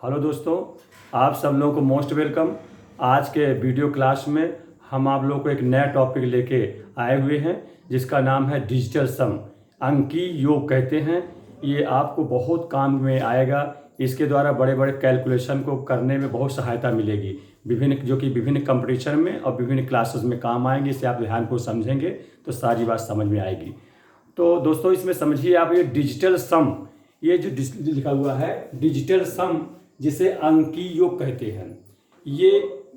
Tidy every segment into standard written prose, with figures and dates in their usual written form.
Hello दोस्तों, आप सब लोगों को मोस्ट वेलकम। आज के वीडियो क्लास में हम आप लोगों को एक नया टॉपिक लेके आए हुए हैं जिसका नाम है डिजिटल सम। अंकीय योग कहते हैं। ये आपको बहुत काम में आएगा। इसके द्वारा बड़े बड़े कैलकुलेशन को करने में बहुत सहायता मिलेगी, विभिन्न कंपटीशन में और विभिन्न क्लासेस में काम आएंगे। इसे आप ध्यान को समझेंगे तो सारी बात समझ में आएगी। तो दोस्तों, इसमें समझिए आप, ये डिजिटल सम, ये जो लिखा हुआ है डिजिटल सम, जिसे अंकीय योग कहते हैं, ये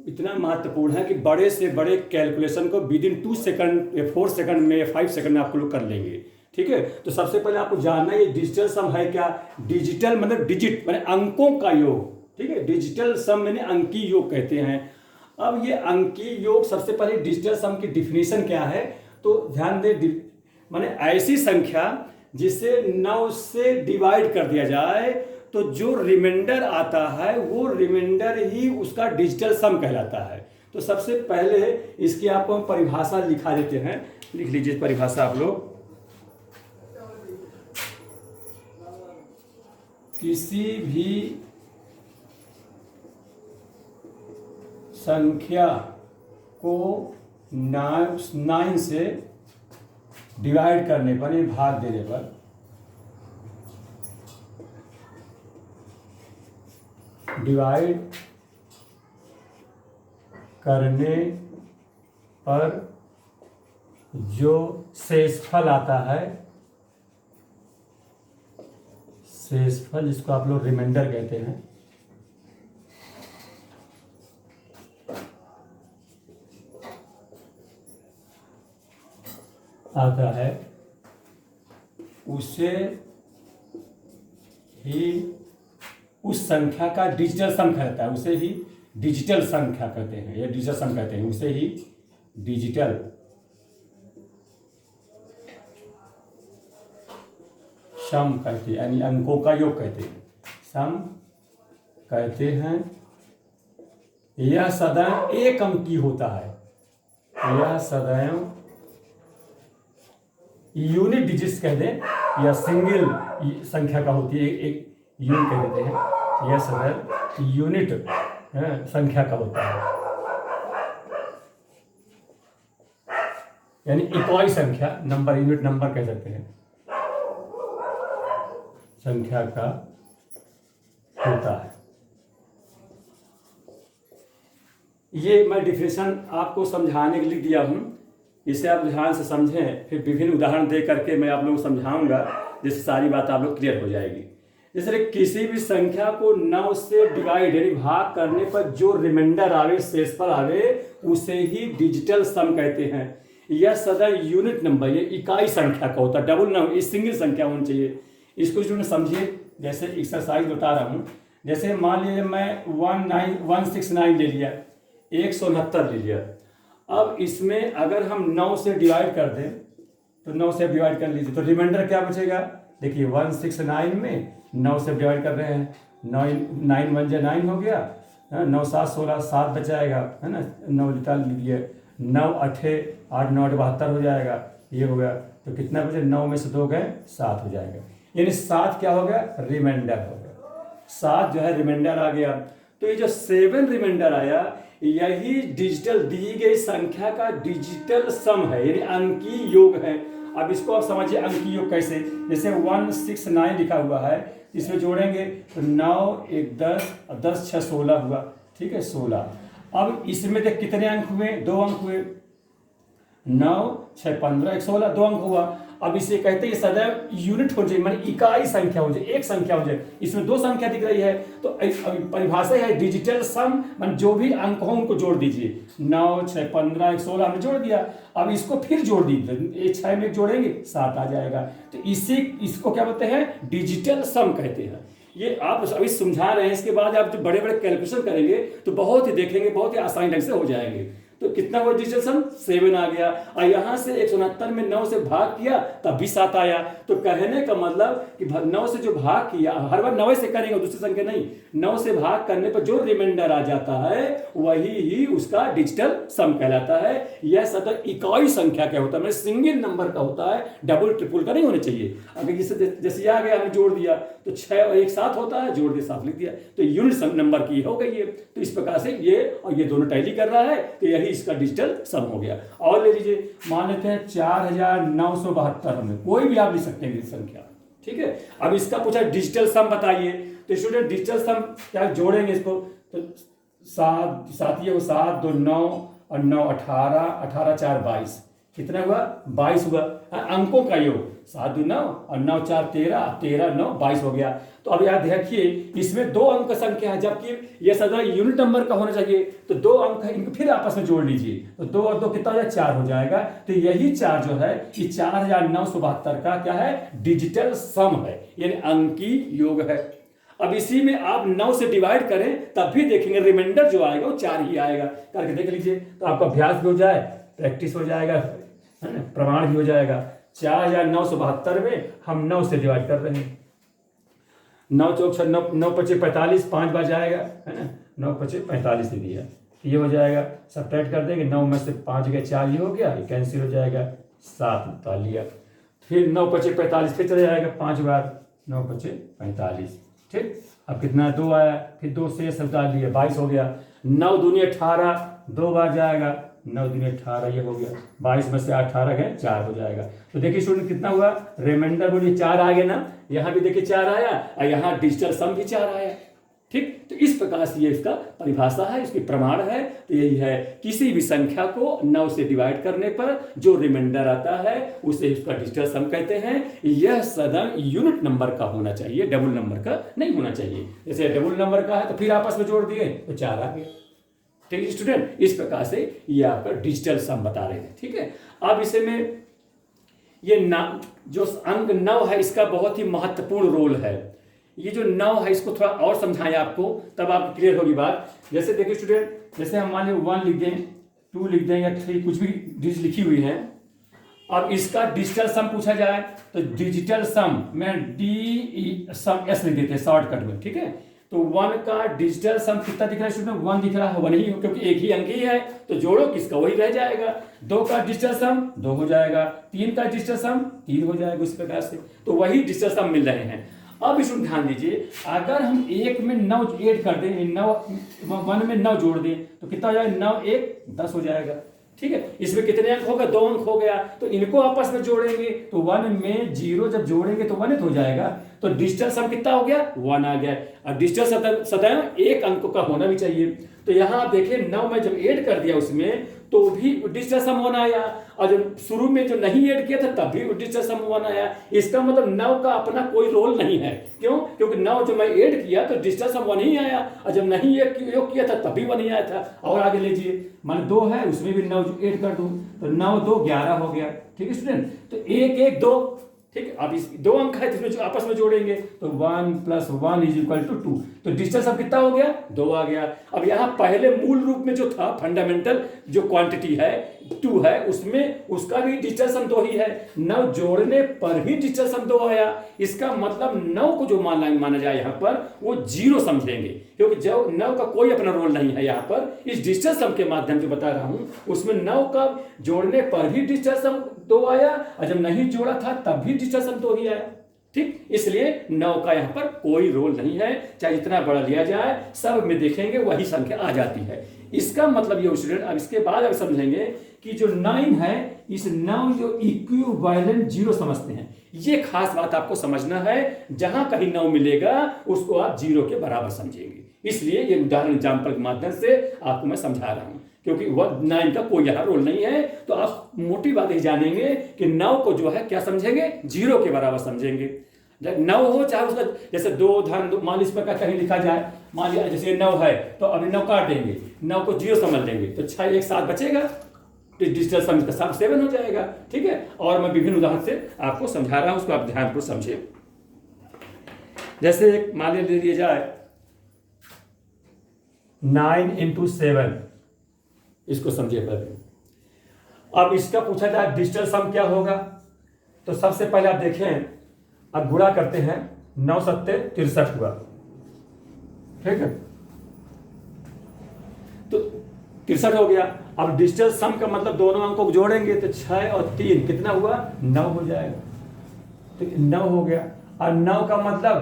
इतना महत्वपूर्ण है कि बड़े से बड़े कैलकुलेशन को विद इन 2 सेकंड या 4 सेकंड में या 5 सेकंड में आप लोग कर लेंगे। ठीक है, तो सबसे पहले आपको जानना है ये डिजिटल सम है क्या। डिजिटल मतलब डिजिट माने अंकों का योग। ठीक है, डिजिटल सम माने अंकीय योग कहते हैं। अब ये अंकीय योग, सबसे पहले डिजिटल सम की डिफिनीशन क्या है तो ध्यान दें। माने ऐसी संख्या जिसे 9 से डिवाइड कर दिया जाए तो जो रिमाइंडर आता है वो रिमाइंडर ही उसका डिजिटल सम कहलाता है। तो सबसे पहले इसकी आपको परिभाषा लिखा देते हैं, लिख लीजिए परिभाषा आप लोग। किसी भी संख्या को 9 से डिवाइड करने पर, यानी भाग देने पर, डिवाइड करने पर जो शेषफल आता है, शेषफल जिसको आप लोग रिमाइंडर कहते हैं, आता है, उसे ही उस संख्या का डिजिटल सम कहता है। उसे ही डिजिटल संख्या कहते हैं या डिजिटल सम कहते हैं। उसे ही डिजिटल सम कहते हैं, यानी अंकों का योग कहते हैं, सम कहते हैं। यह सदैव एक अंकी होता है। यह सदैव यूनिट डिजिट्स कह दें या सिंगल संख्या का होती है, एक यूनिट कह देते हैं। यह सदैव यूनिट संख्या का होता है, यानी इकाई संख्या, नंबर, यूनिट नंबर कह सकते हैं, संख्या का होता है। ये मैं डिफिनेशन आपको समझाने के लिए दिया हूं, इसे आप ध्यान से समझें। फिर विभिन्न उदाहरण दे करके मैं आप लोगों को समझाऊंगा, जिससे सारी बात आप लोग क्लियर हो जाएगी। जैसे किसी भी संख्या को 9 से डिवाइड यानी भाग करने पर जो रिमाइंडर आवे, शेषफल आवे, उसे ही डिजिटल सम कहते हैं। यह सदैव यूनिट नंबर, ये इकाई संख्या का होता है, डबल नंबर, ये सिंगल संख्या होनी चाहिए। इसको जो समझिए, जैसे एक्सरसाइज बता रहा हूँ। जैसे मान लीजिए मैं 169 ले लिया, 169 ले लिया। अब इसमें अगर हम 9 से डिवाइड कर दें तो 9 से डिवाइड कर लीजिए तो रिमाइंडर क्या बचेगा। देखिए 169 में 9 से डिवाइड कर रहे हैं, 9 1 जा 9 हो गया, 9 7 16, 7 बचाएगा, है ना। 9 निकाल लीजिए, 9 8 8 9 72 हो जाएगा, ये हो गया। तो कितना बचे, 9 में से 2 गए, 7 हो जाएगा। यानी 7 क्या हो गया, रिमाइंडर हो गया। 7 जो है रिमाइंडर आ गया। तो ये जो 7 रिमाइंडर आया, यही डिजिटल दी गई संख्या का डिजिटल सम है, यानी अंकीय योग है। अब इसको आप समझिए अंकीय योग कैसे। जैसे 169 लिखा हुआ है, इसमें जोड़ेंगे तो 9 1 10 और 10 6 16 हुआ। ठीक है, 16। अब इसमें देख कितने अंक हुए, 2 अंक हुए, 9 6 15 16, 2 अंक हुआ। अब इसे कहते हैं सदैव यूनिट हो जाए, माने इकाई संख्या हो जाए, एक संख्या हो जाए। इसमें 2 संख्या दिख रही है, तो परिभाषा है डिजिटल सम, मान जो भी अंक हो उनको जोड़ दीजिए। 9 6 15 16 हमने जोड़ दिया। अब इसको फिर जोड़ दीजिए, 6 में जोड़ेंगे 7 आ जाएगा। तो इसको क्या बोलते हैं, डिजिटल सम कहते हैं। ये आप अभी समझा रहे हैं, इसके बाद आप जो बड़े बड़े कैलकुलेशन करेंगे तो बहुत ही देखेंगे, बहुत ही आसानी ढंग से हो जाएंगे। तो कितना हुआ डिजिटल सम 7 आ गया। और यहां से 169 में 9 से भाग किया तब भी 7 आया। तो कहने का मतलब कि 9 से जो भाग किया, हर बार 9 से करेंगे, दूसरी संख्या नहीं, 9 से भाग करने पर जो रिमाइंडर आ जाता है वही ही उसका डिजिटल सम कहलाता है। यह सदा इकाई संख्या का होता है, मतलब सिंगल नंबर का होता है, डबल ट्रिपल का नहीं होना चाहिए। अगर जैसे आ गया, हमने जोड़ दिया तो 6 और 1 7 होता है, जोड़ दिया 7 लिख दिया, तो यूनिट नंबर की हो गई है। तो इस प्रकार से ये और ये दोनों टैली कर रहा है, तो यही इसका डिजिटल सम हो गया। और ले लीजिए, मान लेते हैं 4972, हमें कोई भी आप लिख सकते हैं संख्या, ठीक है। अब इसका पूछा डिजिटल सम बताइए, तो स्टूडेंट डिजिटल सम क्या जोड़ेंगे इसको, तो 7 ये 7 2 9 और 9 18, 18 4 22, कितना हुआ 22 हुआ। अंकों का योग 7 2 9 और 9 4 13, 13 9 22 हो गया। तो अब याद देखिए, इसमें 2 अंक का संख्या है, जबकि यह सदा यूनिट नंबर का होना चाहिए। तो 2 अंक है, इनको फिर आपस में जोड़ लीजिए, तो 2 और 2 कितना हो जाएगा 4 हो जाएगा। तो यही 4 जो है ये 4972 का क्या है, डिजिटल सम है, यानी अंकी योग है। अब इसी में आप 9 से डिवाइड करें तब भी देखेंगे रिमाइंडर जो आएगा वो 4 ही आएगा। करके देख लीजिए, तो आपका अभ्यास भी हो जाए, प्रैक्टिस हो जाएगा, है ना, प्रमाण भी हो जाएगा। 4972 में हम 9 से डिवाइड कर रहे हैं, 9 चौक 6 9 5 45, 5 बार जाएगा, है ना, 9 5 45 दे दिया, ये हो जाएगा। सब्ट्रैक्ट कर देंगे, 9 में से 5 गया 4, ये हो गया, ये कैंसिल हो जाएगा, 7 निकाल लिया। फिर 9 5 45 फिर चला जाएगा 5 बार, 9 5 45, ठीक। अब कितना 2 आया, फिर 2 से निकाल लिया, 22 हो गया। 9 दूनी 18, 2 बार जाएगा, 9 दूनी 18, ये हो गया। 22 में से 18 गए 4 हो जाएगा। तो देखिए स्टूडेंट कितना हुआ, रिमाइंडर बोलिए 4 आ गया ना, यहाँ भी देखिए 4 आया और यहाँ डिजिटल सम भी 4 आया, ठीक। तो इस प्रकार से ये इसका परिभाषा है, इसकी प्रमाण है। तो यही है, किसी भी संख्या को 9 से डिवाइड करने पर जो रिमाइंडर आता है उसे उसका डिजिटल सम कहते हैं। यह सदा यूनिट नंबर का होना चाहिए, डबल नंबर का नहीं होना चाहिए। जैसे डबल नंबर का है तो फिर आपस में जोड़ दिए तो 4 आ गया, ठीक है स्टूडेंट। इस प्रकार से ये आपका डिजिटल सम बता रहे हैं, ठीक है। अब इसे में ये जो अंक 9 है इसका बहुत ही महत्वपूर्ण रोल है। ये जो 9 है इसको थोड़ा और समझाएं आपको, तब आपको क्लियर होगी बात। जैसे देखिए स्टूडेंट, जैसे हम मान लीजिए 1 लिख दें, 2 लिख दें या 3, कुछ भी डिजिट लिखी हुई है। अब इसका डिजिटल सम पूछा जाए तो डिजिटल सम में डी सम एस लिख देते हैं शॉर्टकट में, ठीक है। तो 1 का डिजिटल सम कितना दिख रहा है स्टूडेंट, 1 दिख रहा है, 1 ही, क्योंकि एक ही अंक ही है, तो जोड़ो किसका वही रह जाएगा। 2 का डिजिटल सम 2 हो जाएगा, 3 का डिजिटल सम 3 हो जाएगा, उस प्रकार से। तो वही डिजिटल सम मिल रहे हैं। अब इसमें ध्यान दीजिए, अगर हम 1 में 9 ऐड कर दें, 1 में 9 जोड़ दें तो कितना हो जाएगा, 9 1 10 हो जाएगा, ठीक है। इसमें कितने अंक हो गए, 2 अंक हो गया। तो इनको आपस में जोड़ेंगे तो 1 में 0 जब जोड़ेंगे तो 1 हो जाएगा। तो डिजिटल सम कितना हो गया, 1 आ गया। और डिजिटल सदैव एक अंक का होना भी चाहिए। तो यहाँ आप देखिए 9 में जब ऐड कर दिया उसमें तो भी डिजिटल सम 1 आया, और जब शुरू में जो नहीं ऐड किया था तब भी डिजिटल सम 1 आया। इसका मतलब 9 का अपना कोई रोल नहीं है। क्यों? क्योंकि 9 जो मैं ऐड किया तो डिजिटल सम 1 ही आया, और जब नहीं योग किया था तब भी 1 ही आया था। और आगे लीजिए, मान 2 है उसमें भी 9 ऐड कर दूं तो 9 2 11 हो गया, ठीक है स्टूडेंट। तो 1 1 2, ठीक है। अब इस 2 अंक है जिसमें जो आपस में जोड़ेंगे तो 1 + 1 = 2। तो डिजिटल सम कितना हो गया, 2 आ गया। अब यहाँ पहले मूल रूप में जो था फंडामेंटल जो क्वांटिटी है 2 है, उसमें उसका भी डिजिटल सम 2 ही है। 9 जोड़ने पर भी डिजिटल सम 2 आया। इसका मतलब 9 को जो माना जाए यहाँ पर वो 0 समझेंगे, क्योंकि जो 9 का कोई अपना रोल नहीं है। यहाँ पर इस डिजिटल सम के माध्यम से बता रहा हूँ, उसमें 9 का जोड़ने पर भी डिजिटल सम 2 आया, और जब नहीं जोड़ा था तब भी डिजिटल सम 2 ही आया, ठीक। इसलिए 9 का यहाँ पर कोई रोल नहीं है, चाहे जितना बड़ा लिया जाए सब में देखेंगे वही संख्या आ जाती है। इसका मतलब ये स्टूडेंट, अब इसके बाद अब समझेंगे कि जो 9 है, इस 9 जो इक्विवेलेंट 0 समझते हैं। ये खास बात आपको समझना है, जहां कहीं 9 मिलेगा उसको आप 0 के बराबर समझेंगे। इसलिए ये उदाहरण एग्जाम्पल के माध्यम से आपको मैं समझा रहा हूं, क्योंकि 9 का कोई यहाँ रोल नहीं है। तो आप मोटी बात ही जानेंगे कि 9 को जो है क्या समझेंगे, 0 के बराबर समझेंगे। जब 9 हो चाहे उसका जैसे 2 धन 2, मान लीजिए इस प्रकार कहीं लिखा जाए, मान लिया जैसे 9 है तो अभी 9 काट देंगे, 9 को 0 समझ लेंगे तो 6 1 7 बचेगा, तो डिजिटल सम का सम 7 हो जाएगा, ठीक है। और मैं विभिन्न उदाहरण से आपको समझा रहा हूं, उसको आप ध्यानपूर्वक समझिए। जैसे एक मान लिया जाए 9 × 7, इसको समझिए पहले। अब इसका पूछा जाए डिजिटल सम क्या होगा, तो सबसे पहले आप देखें, अब गुणा करते हैं, 9 सत्ते 63 हुआ, ठीक है, तो 63 हो गया। अब डिजिटल सम का मतलब दोनों अंकों को जोड़ेंगे तो 6 और 3 कितना हुआ, 9 हो जाएगा, तो 9 हो गया। और 9 का मतलब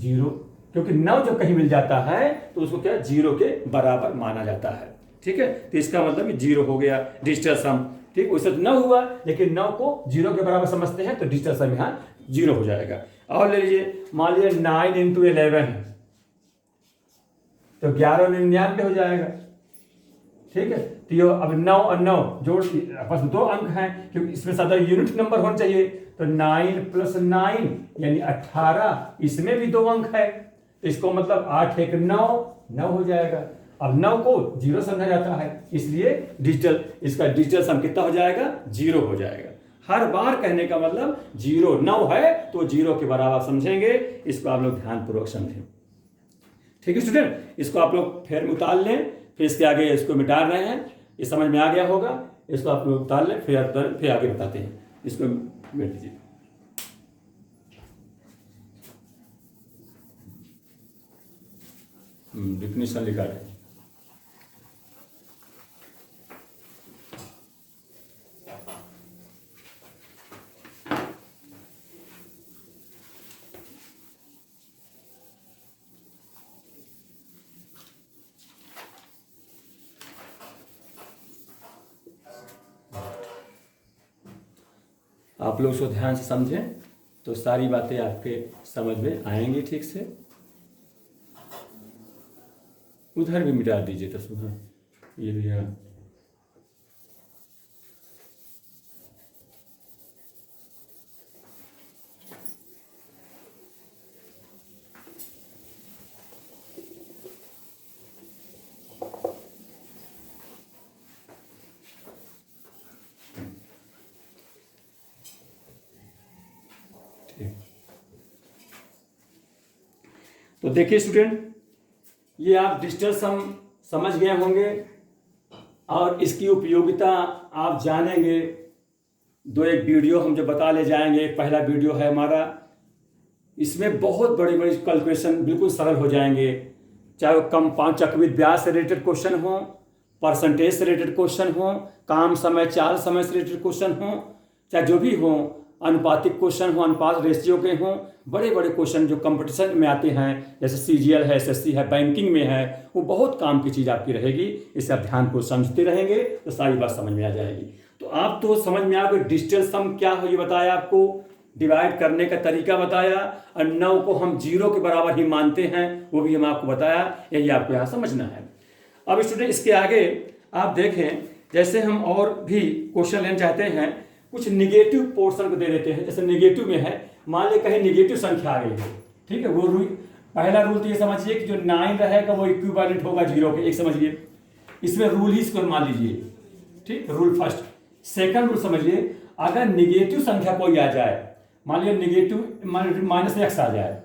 0, क्योंकि 9 जब कहीं मिल जाता है तो उसको क्या 0 के बराबर माना जाता है, ठीक है, तो इसका मतलब 0 हो गया डिजिटल सम, ठीक। वैसे तो 9 हुआ, लेकिन 9 को 0 के बराबर समझते हैं तो डिजिटल सम यहाँ 0 हो जाएगा। और ले लीजिए, मान लीजिए 9 × 11 है तो 1199 हो जाएगा, ठीक है। तो ये अब 9 और 9 जोड़, आपस में 2 अंक हैं, क्योंकि इसमें सादा यूनिट नंबर होना चाहिए, तो 9 + 9 यानी 18, इसमें भी 2 अंक है, तो इसको मतलब 8 × 1 = 9 हो जाएगा। अब 9 को 0 समझा जाता है, इसलिए इसका डिजिटल सम कितना हो जाएगा, 0 हो जाएगा। हर बार कहने का मतलब 0, 9 है तो 0 के बराबर समझेंगे, इसको आप लोग ध्यानपूर्वक समझें, ठीक है स्टूडेंट। इसको आप लोग फिर उतार लें, फिर इसके आगे इसको मिटा रहे हैं, ये समझ में आ गया होगा, इसको आप लोग उतार लें, फिर आगे बताते हैं, इसको मिट दीजिए। डिफिनेशन लिखा है, आप लोग उसको ध्यान से समझें तो सारी बातें आपके समझ में आएंगी ठीक से। उधर भी मिटा दीजिए तो सुना, ये भी है, तो देखिए स्टूडेंट, ये आप डिजिटल सम समझ गए होंगे और इसकी उपयोगिता आप जानेंगे। 2-1 वीडियो हम जो बता ले जाएंगे, पहला वीडियो है हमारा, इसमें बहुत बड़ी बड़ी कैलकुलेशन बिल्कुल सरल हो जाएंगे, चाहे वो कम 5 चक्रवृद्धि ब्याज से रिलेटेड क्वेश्चन हो, परसेंटेज से रिलेटेड क्वेश्चन हो, काम समय चाल समय से रिलेटेड क्वेश्चन हो, चाहे जो भी हो, अनुपातिक क्वेश्चन हो, अनुपात रेशियो के हों, बड़े बड़े क्वेश्चन जो कंपटीशन में आते हैं, जैसे सीजीएल है, एसएससी है, बैंकिंग में है, वो बहुत काम की चीज़ आपकी रहेगी। इसे आप ध्यान को समझते रहेंगे तो सारी बात समझ में आ जाएगी। तो आप तो समझ में आ गए डिजिटल सम क्या हो, ये बताया आपको, डिवाइड करने का तरीका बताया, और 9 को हम 0 के बराबर ही मानते हैं, वो भी हम आपको बताया, यही आपको यहाँ समझना है। अब स्टूडेंट इसके आगे आप देखें, जैसे हम और भी क्वेश्चन लेना चाहते हैं, कुछ निगेटिव पोर्शन को दे देते हैं। जैसे निगेटिव में है, मान ले कहीं निगेटिव संख्या आ गई है, ठीक है, वो पहला रूल तो ये समझिए कि जो 9 रहेगा वो इक्विवेलेंट होगा 0 के, एक समझिए, इसमें रूल ही इसको मान लीजिए, ठीक, रूल फर्स्ट। सेकंड रूल समझिए, अगर निगेटिव संख्या कोई आ जाए, मान लीजिए निगेटिव -x आ जाए,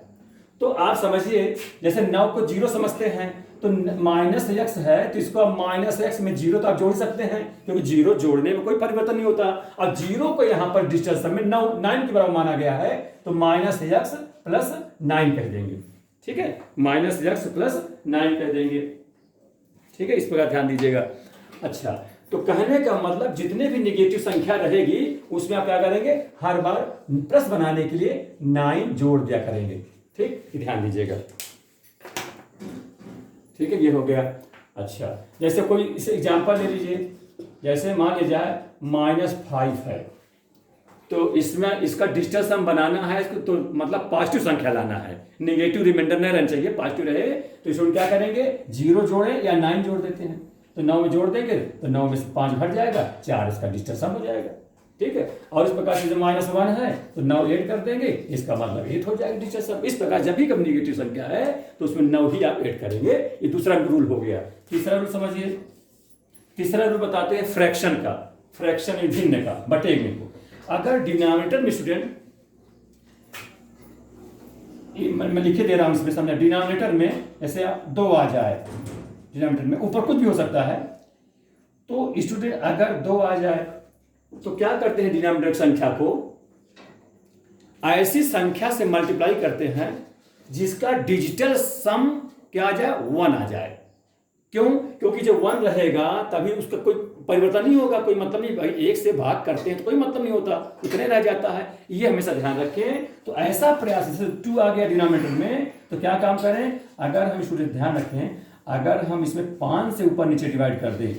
तो आप समझिए जैसे 9 को 0 समझते हैं, तो -x है तो इसको आप -x में 0 तो आप जोड़ सकते हैं, क्योंकि 0 जोड़ने में कोई परिवर्तन नहीं होता। अब 0 को यहाँ पर डिजिटल सम में 9 के बराबर माना गया है, तो -x + 9 कह देंगे, ठीक है, -x + 9 कह देंगे, ठीक है, इस प्रकार ध्यान दीजिएगा। अच्छा, तो कहने का मतलब जितने भी निगेटिव संख्या रहेगी उसमें आप क्या करेंगे, हर बार प्लस बनाने के लिए 9 जोड़ दिया करेंगे, ठीक, ध्यान दीजिएगा, ठीक है, ये हो गया। अच्छा, जैसे कोई इसे एग्जांपल ले लीजिए, जैसे मान लिया जाए -5 है, तो इसमें इसका डिजिटल सम बनाना है, इसको तो मतलब पॉजिटिव संख्या लाना है, निगेटिव रिमाइंडर नहीं रहना चाहिए, पॉजिटिव रहे, तो इसमें क्या करेंगे, 0 जोड़ें या 9 जोड़ देते हैं, तो 9 में जोड़ देंगे तो 9 में से 5 घट जाएगा, 4 इसका डिजिटल सम हो जाएगा, ठीक है। और इस प्रकार से जो -1 है तो 9 ऐड कर देंगे, इसका मतलब 8 हो जाएगा डिजिटल सम। इस प्रकार जब भी कभी निगेटिव संख्या है तो उसमें 9 ही आप ऐड करेंगे, ये दूसरा रूल हो गया। तीसरा रूल समझिए, तीसरा रूल बताते हैं फ्रैक्शन का, फ्रैक्शन भिन्न का, बटेगने को। अगर डिनोमिनेटर में स्टूडेंट, मैं लिखे दे रहा हूं इसमें समझा, डिनोमिनेटर में जैसे 2 आ जाए, डिनोमिनेटर में ऊपर कुछ भी हो सकता है, तो स्टूडेंट अगर 2 आ जाए तो क्या करते हैं, डिनोमिनेटर संख्या को ऐसी संख्या से मल्टीप्लाई करते हैं जिसका डिजिटल सम क्या आ जाए, 1 आ जाए। क्यों? क्योंकि जब 1 रहेगा तभी उसका कोई परिवर्तन नहीं होगा, कोई मतलब नहीं। भाई 1 से भाग करते हैं तो कोई मतलब नहीं होता, उतने रह जाता है। ये हमेशा ध्यान रखें। तो ऐसा प्रयास, जैसे 2 आ गया डिनोमिनेटर में, तो क्या काम करें, अगर हम स्टूडेंट ध्यान रखें, अगर हम इसमें 5 से ऊपर नीचे डिवाइड कर दें,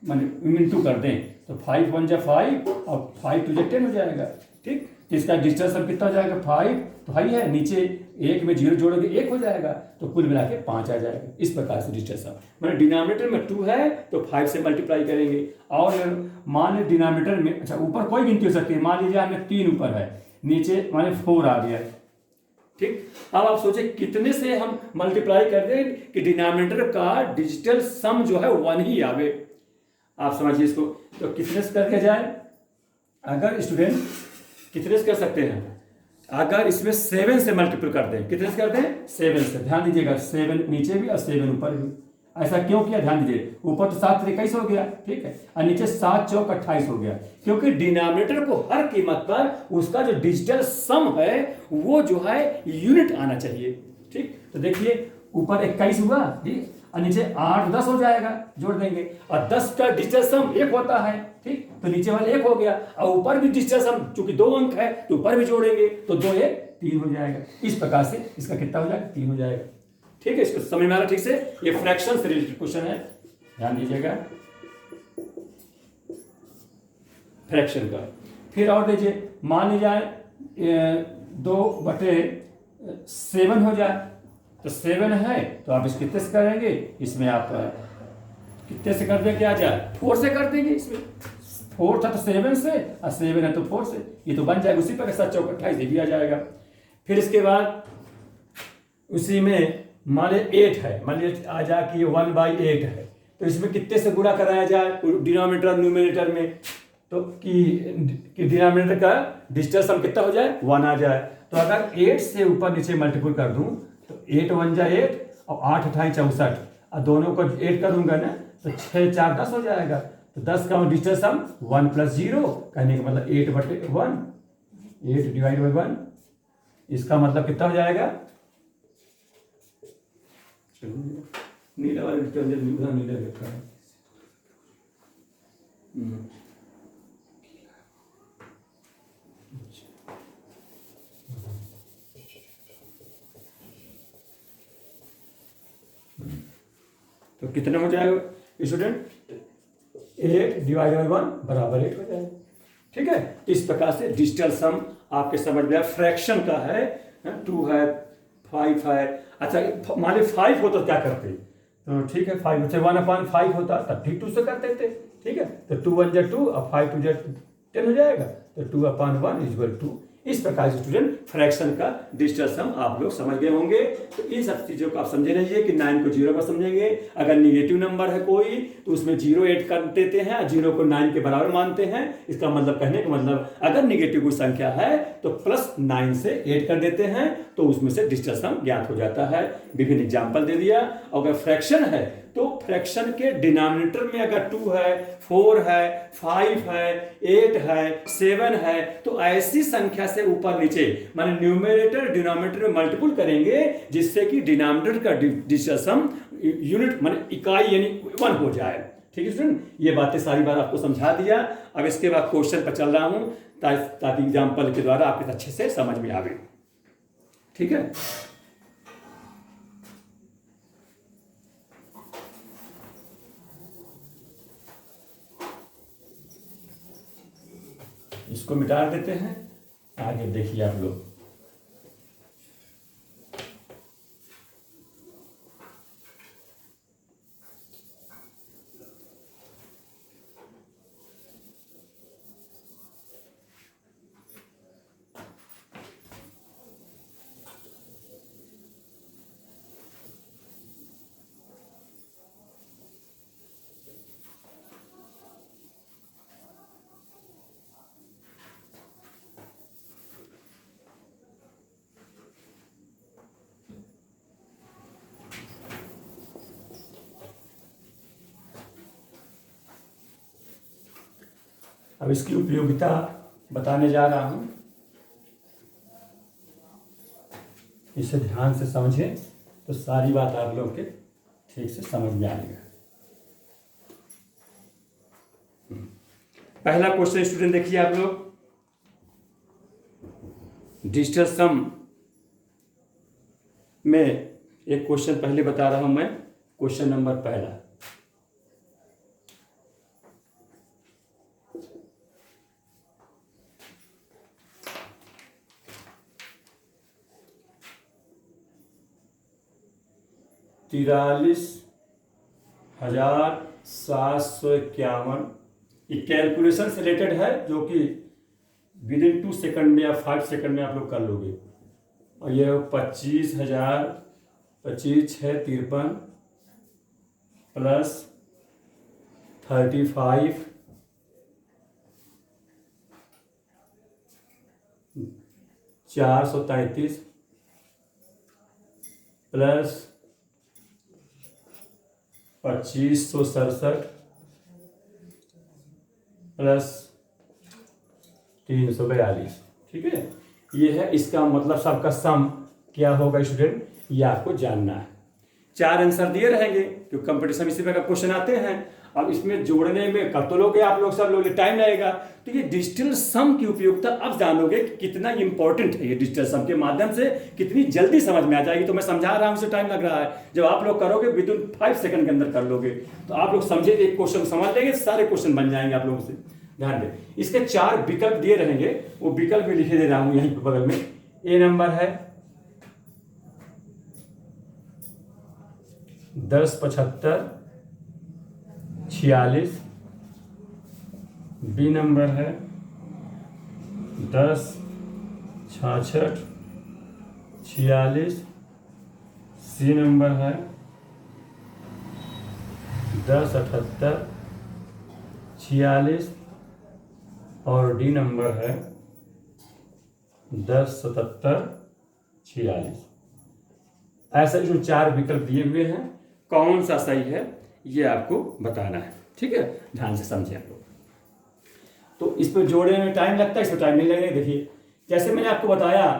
माने इंटू कर दें, तो 5 1 जा 5 और 5 2 जा 10 हो जाएगा। ठीक, तो इसका डिजिटल सम कितना हो जाएगा, 5 तो हाई है, नीचे 1 में 0 जोड़ोगे 1 हो जाएगा, तो कुल मिला के 5 आ जाएगा। इस प्रकार से डिजिटल सम, मैंने डिनोमिनेटर में 2 है तो 5 से मल्टीप्लाई करेंगे। और मान लीजिए डिनोमिनेटर में, अच्छा ऊपर कोई गिनती हो सकती है, मान लीजिए हमें 3 ऊपर है, नीचे माने 4 आ गया। ठीक, अब आप सोचे कितने से हम मल्टीप्लाई कर दें कि डिनोमिनेटर का डिजिटल सम जो है 1 ही आवे। आप समझिए इसको, तो कितने से करके जाए, अगर स्टूडेंट कितने से कर सकते हैं, अगर इसमें 7 से मल्टीपल कर दें, कितने से कर दें, 7 से। ध्यान दीजिएगा, 7 नीचे भी और 7 ऊपर भी। ऐसा क्यों किया, ध्यान दीजिए, ऊपर तो 7 21 हो गया, ठीक है, और नीचे 7 चौक 28 हो गया, क्योंकि डिनोमिनेटर को हर कीमत पर उसका जो डिजिटल सम है वो जो है यूनिट आना चाहिए। ठीक, तो देखिए ऊपर 21 हुआ, ठीक, और नीचे 8 10 हो जाएगा, जोड़ देंगे, और 10 का डिजिटल सम 1 होता है। ठीक, तो नीचे वाला 1 हो गया, और ऊपर भी डिजिटल सम चूंकि 2 अंक है तो ऊपर भी जोड़ेंगे, तो 2 1 3 हो जाएगा। इस प्रकार से इसका कितना हो जाएगा, 3 हो जाएगा। ठीक है, इसको समझ में आ रहा ठीक से, ये फ्रैक्शन से रिलेटेड क्वेश्चन है, ध्यान दीजिएगा फ्रैक्शन का। फिर और देखिए, मान लीजिए 2/7 हो जाए, तो 7 है तो आप इस कितने से करेंगे, इसमें आप कितने से कर दें, क्या जाए 4 से कर देंगे। इसमें 4 था तो 7 से, और 7 है तो 4 से, ये तो बन जाएगा उसी पर 7 चौक 28 ये भी आ जाएगा। फिर इसके बाद उसी में मान लीजिए 8 है, मान लीजिए आ जाए कि ये 1/8 है, तो इसमें कितने से गुणा कराया जाए डिनोमिनेटर और न्यूमरेटर में, तो कि डिनोमिनेटर का डिजिटल सम कितना हो जाए, 1 आ जाए। तो अगर 8 से ऊपर नीचे मल्टीपल कर दूं तो 8 1 जा 8 और 8 28 64, और दोनों को 8 करूंगा ना तो 6 4 10 हो जाएगा। तो 10 का डिजिटल सम 1 + 0, कहने का मतलब 8/1, 8 डिवाइड बाई 1, इसका मतलब कितना हो जाएगा, नीला वाला नीला लिखा है। तो कितने हो जाएगा स्टूडेंट, 8 डिवाइड बाई 1 बराबर 8 हो जाएगा। ठीक है, इस प्रकार से डिजिटल सम आपके समझ में, फ्रैक्शन का है, 2 है 5 है। अच्छा मान लीजिए 5 हो तो क्या करते, तो ठीक है 5 से 1/5 होता तब ठीक 2 से करते थे। ठीक है, तो 2 1 जा 2 और 5 2 जा 10 हो जाएगा, तो 2/1 = 2। इस प्रकार से स्टूडेंट फ्रैक्शन का डिजिटल सम आप लोग समझ गए होंगे। तो इन सब चीज़ों को आप समझे रहिए कि 9 को 0 पर समझेंगे। अगर निगेटिव नंबर है कोई तो उसमें 0 ऐड कर देते हैं, 0 को 9 के बराबर मानते हैं। इसका मतलब, कहने का मतलब, अगर निगेटिव कोई संख्या है तो +9 से ऐड कर देते हैं, तो उसमें से डिजिटल सम ज्ञात हो जाता है। विभिन्न एग्जाम्पल दे दिया। अगर फ्रैक्शन है तो फ्रैक्शन के डिनोमिनेटर में अगर 2 है 4 है 5 है 8 है 7 है, तो ऐसी संख्या से ऊपर नीचे माने न्यूमरेटर डिनोमिनेटर में मल्टीपल करेंगे जिससे कि डिनोमिनेटर का डिजिटल सम यूनिट माने इकाई यानी 1 हो जाए। ठीक है स्टूडेंट, ये बातें सारी बात आपको समझा दिया। अब इसके बाद क्वेश्चन पर चल रहा हूं ताकि एग्जाम्पल के द्वारा आपके अच्छे से समझ में आवे। ठीक है, इसको मिटा देते हैं, आगे देखिए आप लोग। अब इसकी उपयोगिता बताने जा रहा हूँ, इसे ध्यान से समझें तो सारी बात आप लोग के ठीक से समझ में आएगा। पहला क्वेश्चन स्टूडेंट देखिए आप लोग, डिजिटल सम में एक क्वेश्चन पहले बता रहा हूं मैं। क्वेश्चन नंबर पहला, $43,751। ये कैलकुलेशन से रिलेटेड है, जो कि विद इन 2 सेकंड में या 5 सेकंड में आप लोग कर लोगे। और ये 25,000, 25,653 प्लस 35, 433 प्लस 2567 प्लस 342। ठीक है, ये है इसका मतलब सबका सम क्या होगा स्टूडेंट, ये आपको जानना है। 4 आंसर दिए रहेंगे क्योंकि कंपटीशन इसी प्रकार क्वेश्चन आते हैं। अब इसमें जोड़ने में कर तो लोगे आप लोग, सब लोग टाइम लगेगा। तो ये डिजिटल सम की उपयोगिता अब जानोगे कि कितना इंपॉर्टेंट है। ये डिजिटल सम के माध्यम से कितनी जल्दी समझ में आ जाएगी। तो मैं समझा रहा हूं, इसे टाइम लग रहा है। जब आप लोग करोगे विद इन 5 सेकंड के अंदर कर लोगे, तो आप लोग समझे, एक क्वेश्चन समझ लेंगे, सारे क्वेश्चन बन जाएंगे आप लोगों से। ध्यान दें, इसके 4 विकल्प दिए रहेंगे, वो विकल्प भी लिखे दे रहा हूं यहीं बगल में। ए नंबर है 1075 46, बी नंबर है 10 66 46, सी नंबर है 10 78 46 और डी नंबर है 10 77 46। ऐसे जो 4 विकल्प दिए हुए हैं, कौन सा सही है ये आपको बताना है। ठीक है, ध्यान से समझिए आप लोग। तो इस पर जोड़ने में टाइम लगता है, इस पर टाइम नहीं लगेगा। देखिए, जैसे मैंने आपको बताया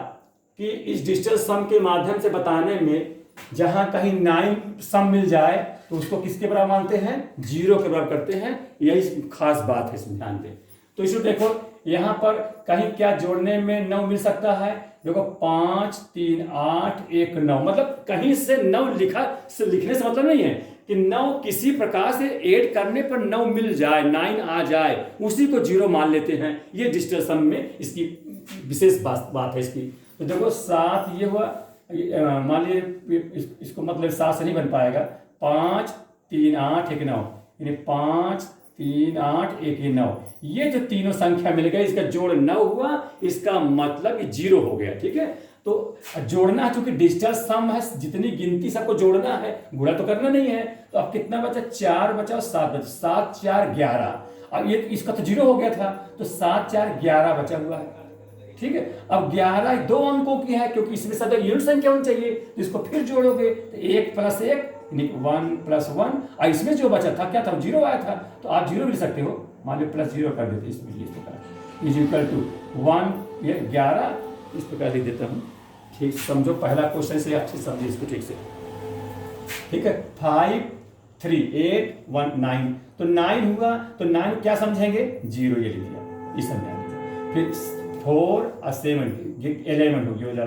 कि इस डिजिटल सम के माध्यम से बताने में जहां कहीं 9 सम मिल जाए तो उसको किसके बराबर मानते हैं, 0 के बराबर करते हैं। यही खास बात है, इसमें ध्यान दें। तो इसको देखो, यहां पर कहीं क्या जोड़ने में 9 मिल सकता है। देखो 5 3 8 1 9, मतलब कहीं से 9 लिखने से मतलब नहीं है कि 9 किसी प्रकार से ऐड करने पर 9 मिल जाए, 9 आ जाए, उसी को 0 मान लेते हैं। ये डिजिटल सम में इसकी विशेष बात है इसकी। तो देखो 7 ये हुआ, मान लीजिए इसको मतलब 7 से नहीं बन पाएगा। 5 3 8 1 9, यानी 5 3 8 1 9, ये जो तीनों संख्या मिल गई, इसका जोड़ 9 हुआ, इसका मतलब ये 0 हो गया। ठीक है, तो जोड़ना चूंकि डिजिटल सम है, जितनी गिनती सबको जोड़ना है, गुणा तो करना नहीं है। तो अब कितना बचा, 4 बचा और 7 बचा, 7 4 11। अब ये इसका तो 0 हो गया था, तो 7 4 11 बचा हुआ है। ठीक है, अब 11 2 अंकों की है, क्योंकि इसमें सदा यूनिट संख्या होनी चाहिए, तो इसको फिर जोड़ोगे तो 1 + 1 1 + 1, और इसमें जो बचा था क्या था, 0 आया था। तो आप 0 भी लिख सकते हो, मान लो +0 कर देते इस प्रकार, इज इक्वल टू 1, ये 11 इस प्रकार लिख देता हूँ। ठीक समझो, पहला क्वेश्चन से अच्छे समझिए इसको ठीक से। ठीक है, 5 3 8 1 9, तो 9 हुआ, तो 9 क्या समझेंगे, 0 ये लिख दिया, इस समझा। फिर 4 और 7 11 हो गया।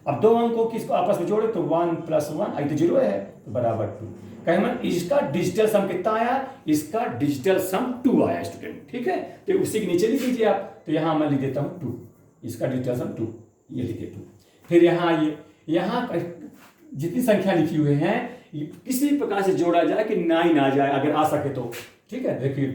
अब 2 अंकों की इसको आपस में जोड़े तो 1 + 1, आई तो 0 है, तो बराबर 2। कहें मन इसका डिजिटल सम कितना आया, इसका डिजिटल सम 2 आया स्टूडेंट। ठीक है, तो उसी के नीचे लिख लीजिए आप। तो यहाँ मैं लिख देता हूँ 2, इसका डिजिटल सम 2, ये लिखिए 2। फिर यहाँ आइए, यहाँ जितनी संख्या लिखी हुई है किसी प्रकार से जोड़ा जाए कि 9 आ जाए, अगर आ सके तो। ठीक है, देखिए,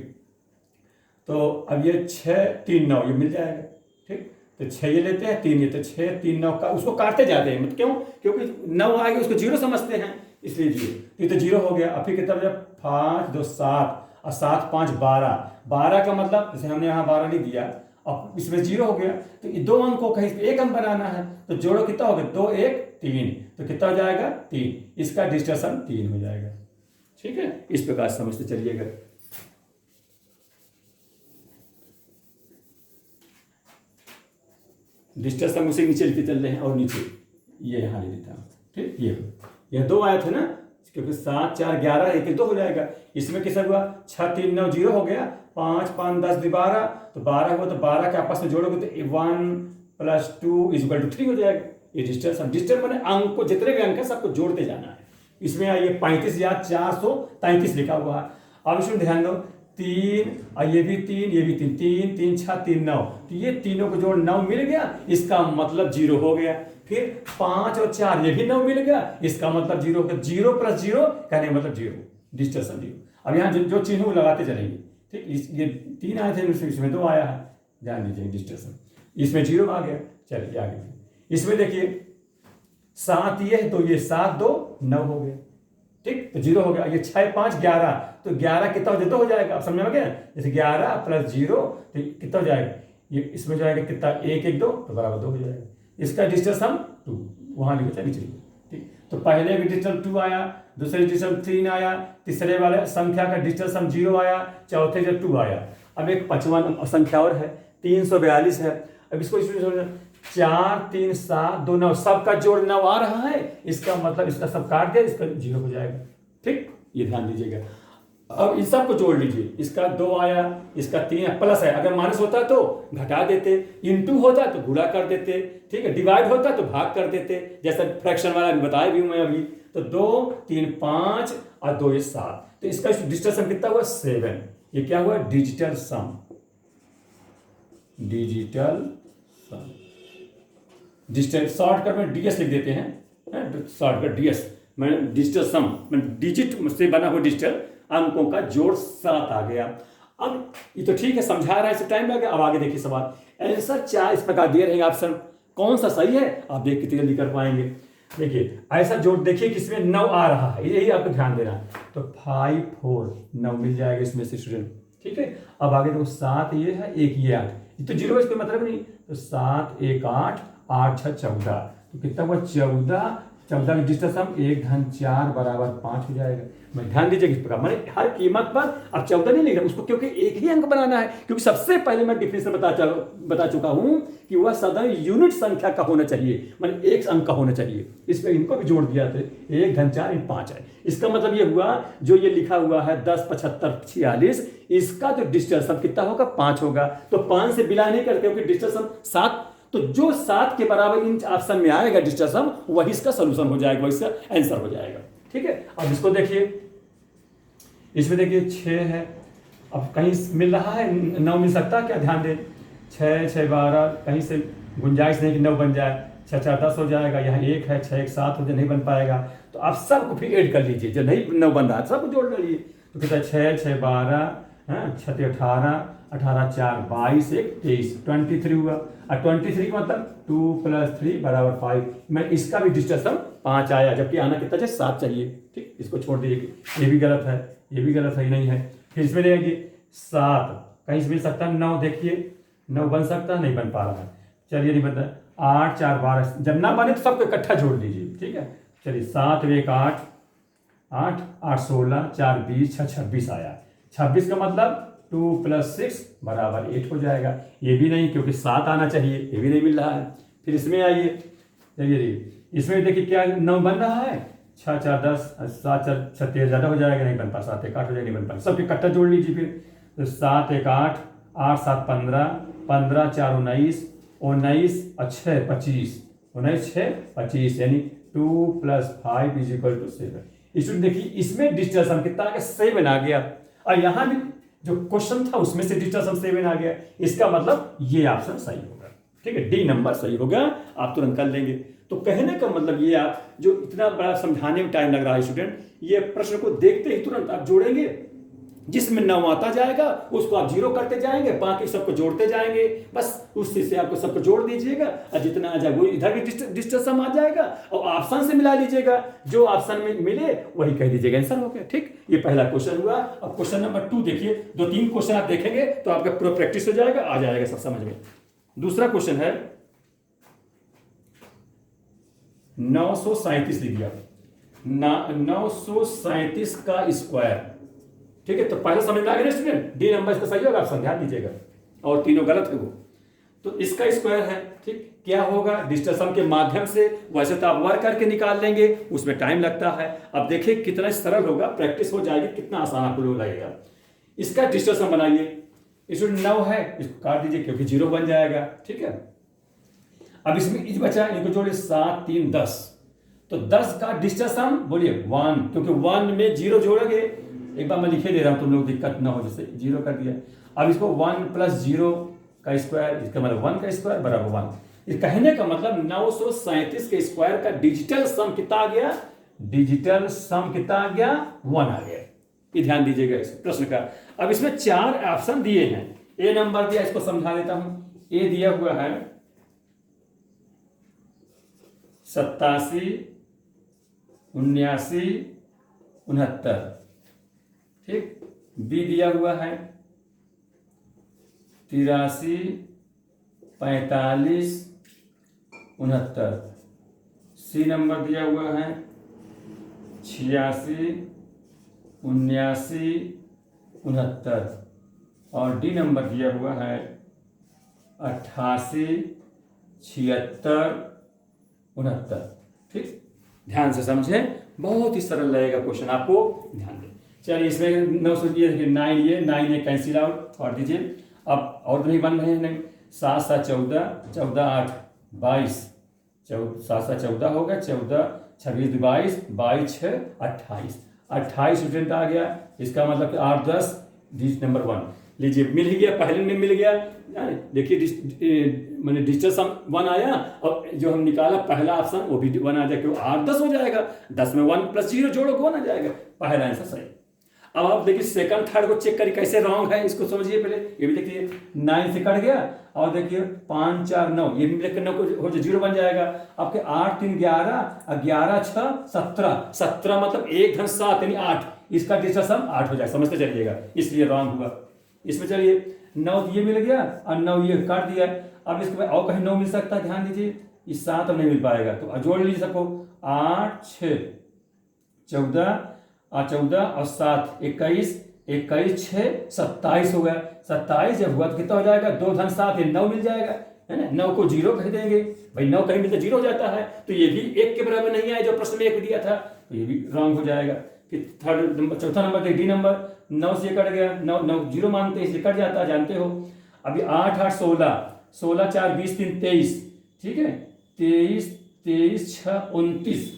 तो अब ये 6 3 9 ये मिल जाएगा। ठीक, तो 6 ये लेते हैं, 3 ये, तो 6 3 9 का उसको काटते जाते हैं। मतलब क्यों, क्योंकि 9 आएगा उसको 0 समझते हैं, इसलिए 0। ये तो 0 हो गया। अब फिर कितना बचा, 5 2 7 और 7 5 12। 12 का मतलब जैसे हमने यहाँ 12 लिख दिया, अब इसमें 0 हो गया। तो ये 2 अंकों का इसमें 1 अंक बनाना है, तो जोड़ो कितना हो गया, 2 1 3, तो कितना हो जाएगा 3। इसका डिजिटल सम 3 हो जाएगा। ठीक है, इस प्रकार समझते चलिएगा। डिजिटल सम उसे नीचे लिखते चल रहे हैं, और नीचे ये यहाँ ले लेता हूँ। ठीक, ये 2 आए थे ना, क्योंकि 7 4 11 1 1 2 हो जाएगा। इसमें कैसा हुआ, 6 3 9 0 हो गया, 5 5 10 12, तो 12 हुआ, तो 12 के आपस में जोड़ोगे तो 1 + 2 = 3 हो जाएगा। ये डिजिटल सम, डिजिटल मैंने अंक को, जितने भी अंक है सबको जोड़ते जाना है। इसमें आइए 35,433 लिखा हुआ है। अब इसमें ध्यान दो, 3 और ये भी 3, ये भी 3, 3 3 6 3 9, तो ये तीनों को जोड़ 9 मिल गया, इसका मतलब 0 हो गया। फिर 5 और 4, ये भी 9 मिल गया, इसका मतलब 0 हो गया। 0 + 0 कहने का मतलब 0, डिजिटल सम 0। अब यहाँ जो चिन्ह वो लगाते चलेंगे। ठीक, ये 3 आए थे, इसमें 2 आया है, ध्यान दीजिए डिजिटल सम। इसमें 0 आ गया। चलिए आगे, इसमें देखिए 7 ये है, तो ये 7 2 9 हो गया। ठीक, तो 0 हो गया। ये 6 5 11, तो 11 कितना हो जाए, 2 हो जाएगा। आप समझ में गया, जैसे 11 + 0 तो कितना हो जाएगा, ये इसमें जाएगा कितना, 1 1 2, तो बराबर 2 हो जाएगा। इसका डिजिटल सम 2, वहां लिखो नीचे। ठीक, तो पहले भी डिजिटल 2 आया, दूसरे डिजिटल 3 आया, तीसरे वाले संख्या का डिजिटल सम 0 आया, चौथे जो 2 आया। अब एक 5वां संख्या और है, 342 है। अब इसको 4 3 7 2 9, सबका जोड़ 9 आ रहा है, इसका मतलब इसका सब काट दिया, इसका 0 हो जाएगा। ठीक, ये ध्यान दीजिएगा। अब इन सब को जोड़ लीजिए, इसका 2 आया, इसका 3 प्लस है, अगर माइनस होता तो घटा देते, इनटू होता तो गुणा कर देते, ठीक है, डिवाइड होता तो भाग कर देते, जैसा फ्रैक्शन वाला बताया भी हूं मैं अभी। तो 2 3 5 और 2 ये 7, तो इसका डिजिटल सम कितना हुआ, 7। ये क्या हुआ, डिजिटल सम, डिजिटल सम। डिजिटल शॉर्टकट में डीएस लिख देते हैं, शॉर्टकट डीएस, मैं डिजिटल सम, मैं डिजिट से बना हुआ डिजिटल अंकों का जोड़ 7 आ गया। अब ये तो ठीक है, समझा रहा है, इसे टाइम लग गया। अब आगे देखिए सवाल, आंसर 4 इस प्रकार दिए रहेंगे, ऑप्शन कौन सा सही है आप देख के जल्दी कर पाएंगे। देखिए ऐसा जोड़, देखिए कि इसमें 9 आ रहा है, यही आपको ध्यान देना है। तो 5 4 9 मिल जाएगा इसमें से स्टूडेंट। ठीक है, अब आगे देखो 7 ये है, 1 ये 8, ये तो 0 इसका मतलब नहीं। तो 7 1 8 8 6 14, तो कितना हुआ, 14 14 का डिजिटल सम 1 धन 4 बराबर 5 हो जाएगा। मैं ध्यान दीजिए किस प्रकार, मैंने हर कीमत पर अब 14 नहीं लिख रहा उसको, क्योंकि एक ही अंक बनाना है। क्योंकि सबसे पहले मैं डिफिनेशन बता चुका हूं कि वह सदैव यूनिट संख्या का होना चाहिए, मैंने एक अंक का होना चाहिए। इसमें इनको भी जोड़ दिया था, 1 धन 4 5 है। इसका मतलब ये हुआ, जो ये लिखा हुआ है 10 75 46, इसका जो डिजिटल सम कितना होगा, 5 होगा। तो 5 से बिला नहीं करते, क्योंकि डिजिटल सम 7, तो जो 7 के बराबर इन ऑप्शन में आएगा डिजिटल सम, वही इसका सोल्यूशन हो जाएगा, वही इसका आंसर हो जाएगा। ठीक है, अब इसको देखिए, इसमें देखिए 6 है, अब कहीं मिल रहा है 9 मिल सकता है क्या, ध्यान दें। 6 6 12, कहीं से गुंजाइश नहीं कि 9 बन जाए, 6 4 10 हो जाएगा, यहाँ 1 है, 6 1 7 हो जाए, नहीं बन पाएगा। तो आप सबको फिर ऐड कर लीजिए, जो नहीं 9 बन रहा है सबको जोड़ लीजिए। तो कितना, 6 6 12, 6 18 18 4 22 1 23, 23 हुआ। और 23 का मतलब 2 + 3 = 5। मैं इसका भी डिजिटल सम 5 आया, जबकि आना कितना चाहिए, 7 चाहिए। ठीक, इसको छोड़ दीजिए, ये भी गलत है, ये भी गलत है, नहीं है। फिर इसमें रहेगी 7, कहीं से मिल सकता है 9, देखिए 9 बन सकता है, नहीं बन पा रहा है। चलिए नहीं बनता, 8 4 12, जब ना बने तो सबको इकट्ठा जोड़ दीजिए। ठीक है, चलिए 7 1 8 8 8 16 4 20 6 26 आया। 26 का मतलब 2 + 6 = 8 हो जाएगा। ये भी नहीं, क्योंकि 7 आना चाहिए, ये भी नहीं मिल रहा है। फिर इसमें आइए, चलिए इसमें देखिए क्या 9 बन रहा है, 6 4 10 7 4 36 ज़्यादा हो जाएगा, नहीं बन पा, 7 1 8 हो जाएगा, नहीं बन पा, सब इकट्ठा जोड़ लीजिए। फिर तो 7 1 8 8 7 15 15 4 19 19 और 6 25, 19 6 25, यानी 2 + 5 = 7। इसमें देखिए, इसमें डिजिटल सम कितना आ गया, 7 आ गया। और यहाँ भी जो क्वेश्चन था उसमें से डिजिटल सम 7 आ गया। इसका मतलब ये ऑप्शन सही होगा। ठीक है, डी नंबर सही होगा, आप तुरंत कर लेंगे। तो कहने का मतलब ये, आप जो इतना बड़ा समझाने में टाइम लग रहा है स्टूडेंट, ये प्रश्न को देखते ही तुरंत आप जोड़ेंगे, जिसमें 9 आता जाएगा उसको आप 0 करते जाएंगे, बाकी सबको जोड़ते जाएंगे, बस उसी से आपको सबको जोड़ दीजिएगा, और जितना आ जाएगा वो इधर भी डिजिटल सम आ जाएगा, और ऑप्शन से मिला लीजिएगा, जो ऑप्शन में मिले वही कह दीजिएगा, आंसर हो गया। ठीक, ये पहला क्वेश्चन हुआ। अब क्वेश्चन नंबर 2 देखिए, 2-3 क्वेश्चन आप देखेंगे तो आपका पूरा प्रैक्टिस हो जाएगा, आ जाएगा सब समझ में। दूसरा क्वेश्चन है 937 लिख दिया, 937 का स्क्वायर। ठीक है, तो पहले समझ में आ गया स्टूडेंट, डी नंबर इसका सही होगा, आप समझा दीजिएगा, और तीनों गलत है वो। तो इसका स्क्वायर है। ठीक, क्या होगा डिजिटल सम के माध्यम से, वैसे तो आप वर्क करके निकाल लेंगे, उसमें टाइम लगता है। अब देखिए कितना सरल होगा, प्रैक्टिस हो जाएगी, कितना आसान आपको लोग लगेगा। इसका डिजिटल सम बनाइए। इसमें 9 है, इसको काट दीजिए क्योंकि 0 बन जाएगा। ठीक है, अब इसमें इज बचा, इनको जोड़िए 7 3 10, तो 10 का डिजिटल सम बोलिए 1, क्योंकि 1 में 0 जोड़ोगे। एक बार मैं लिखे दे रहा हूं, तुम लोग दिक्कत ना हो, जैसे 0 कर दिया। अब इसको 1 + 0 का स्क्वायर, इसका मतलब 1 का स्क्वायर बराबर 1। ये कहने का मतलब 937 के स्क्वायर का डिजिटल सम कितना आ गया, डिजिटल सम कितना आ गया, 1 आ गया। ये ध्यान दीजिएगा इस प्रश्न का। अब इसमें 4 ऑप्शन दिए हैं। ए नंबर दिया, इसको समझा देता हूं। ए दिया हुआ है 87 79 69। ठीक, बी दिया हुआ है 83 45 69। सी नंबर दिया हुआ है 86 79 69। और डी नंबर दिया हुआ है 88 76 69। ठीक, ध्यान से समझें, बहुत ही सरल रहेगा क्वेश्चन, आपको ध्यान दें। चलिए इसमें 9 सोचिए, 9 ये 9 ये कैंसिल आउट और दीजिए। अब और नहीं बन रहे हैं, नहीं। 7 7 14 14 8 22, 7 7 14 होगा, 14 26 22 22 6 28, 28 स्टूडेंट आ गया। इसका मतलब कि 8 10 डिजिट नंबर 1 लीजिए, मिल ही गया, पहले में मिल गया। देखिए मैंने डिजिटल सम 1 आया, और जो हम निकाला पहला ऑप्शन वो भी 1 आ जाएगा, 8 10 हो जाएगा। 10 में 1 + 0 जोड़ो 1 आ जाएगा, पहला आंसर सही। अब आप देखिए सेकंड थर्ड को चेक करिए कैसे रॉन्ग है, इसको समझिए पहले। ये भी देखिए 9 से कट गया, और देखिए 5 4 9, ये भी लेकर 9 को 0 बन जाएगा। आपके 8 3 11 और 11 6 17, 17 मतलब 1 धन 7 यानी 8, इसका डिजिटल सम 8 हो जाएगा, समझते चलिएगा, इसलिए रॉन्ग हुआ। इसमें चलिए 9 ये मिल गया और 9 ये काट दिया। अब इसके बाद और कहीं 9 मिल सकता है, ध्यान दीजिए। इस 7 नहीं मिल पाएगा, तो जोड़ लीजिए सबको। 8 6 14 और 14 और 7 21, 21 6 27 हो गया। 27 जब हुआ तो कितना हो जाएगा, 2 धन 7 ये 9 मिल जाएगा, है ना। 9 को 0 कह देंगे भाई, 9 कहीं मिलता 0 हो जाता है, तो ये भी 1 के बराबर नहीं आया जो प्रश्न में 1 दिया था, तो ये भी रॉन्ग हो जाएगा। फिर थर्ड नंबर, चौथा नंबर डी नंबर 9 से कट गया, 9 9 0 मानते हैं, इसलिए कट जाता है, जानते हो। अभी 8 8 16 16 4 20 3 23, ठीक है। 23 23 6 29,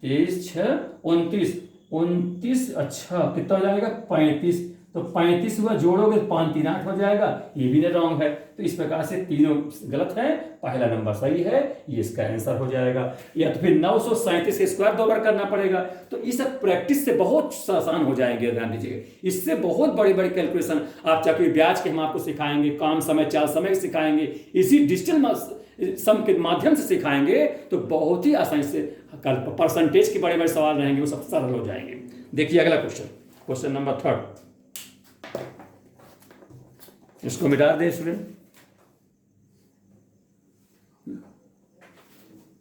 23 6 29 29, अच्छा कितना हो जाएगा 35, तो 35 हुआ, जोड़ोगे 5 3 8 हो जाएगा, ये भी रॉन्ग है। तो इस प्रकार से तीनों गलत है, पहला नंबर सही है, ये इसका आंसर हो जाएगा। या तो फिर 937 के स्क्वायर 2 बार करना पड़ेगा। तो इस प्रैक्टिस से बहुत आसान हो जाएंगे, ध्यान दीजिएगा। इससे बहुत बड़े बड़े कैलकुलेशन आप चाहे ब्याज के हम आपको सिखाएंगे, काम समय चाल समय सिखाएंगे, इसी डिजिटल सम के माध्यम से सिखाएंगे, तो बहुत ही आसानी से परसेंटेज के बड़े बड़े सवाल रहेंगे, वो सब सरल हो जाएंगे। देखिए अगला क्वेश्चन, क्वेश्चन नंबर 3, इसको मिटा दें स्टूडेंट,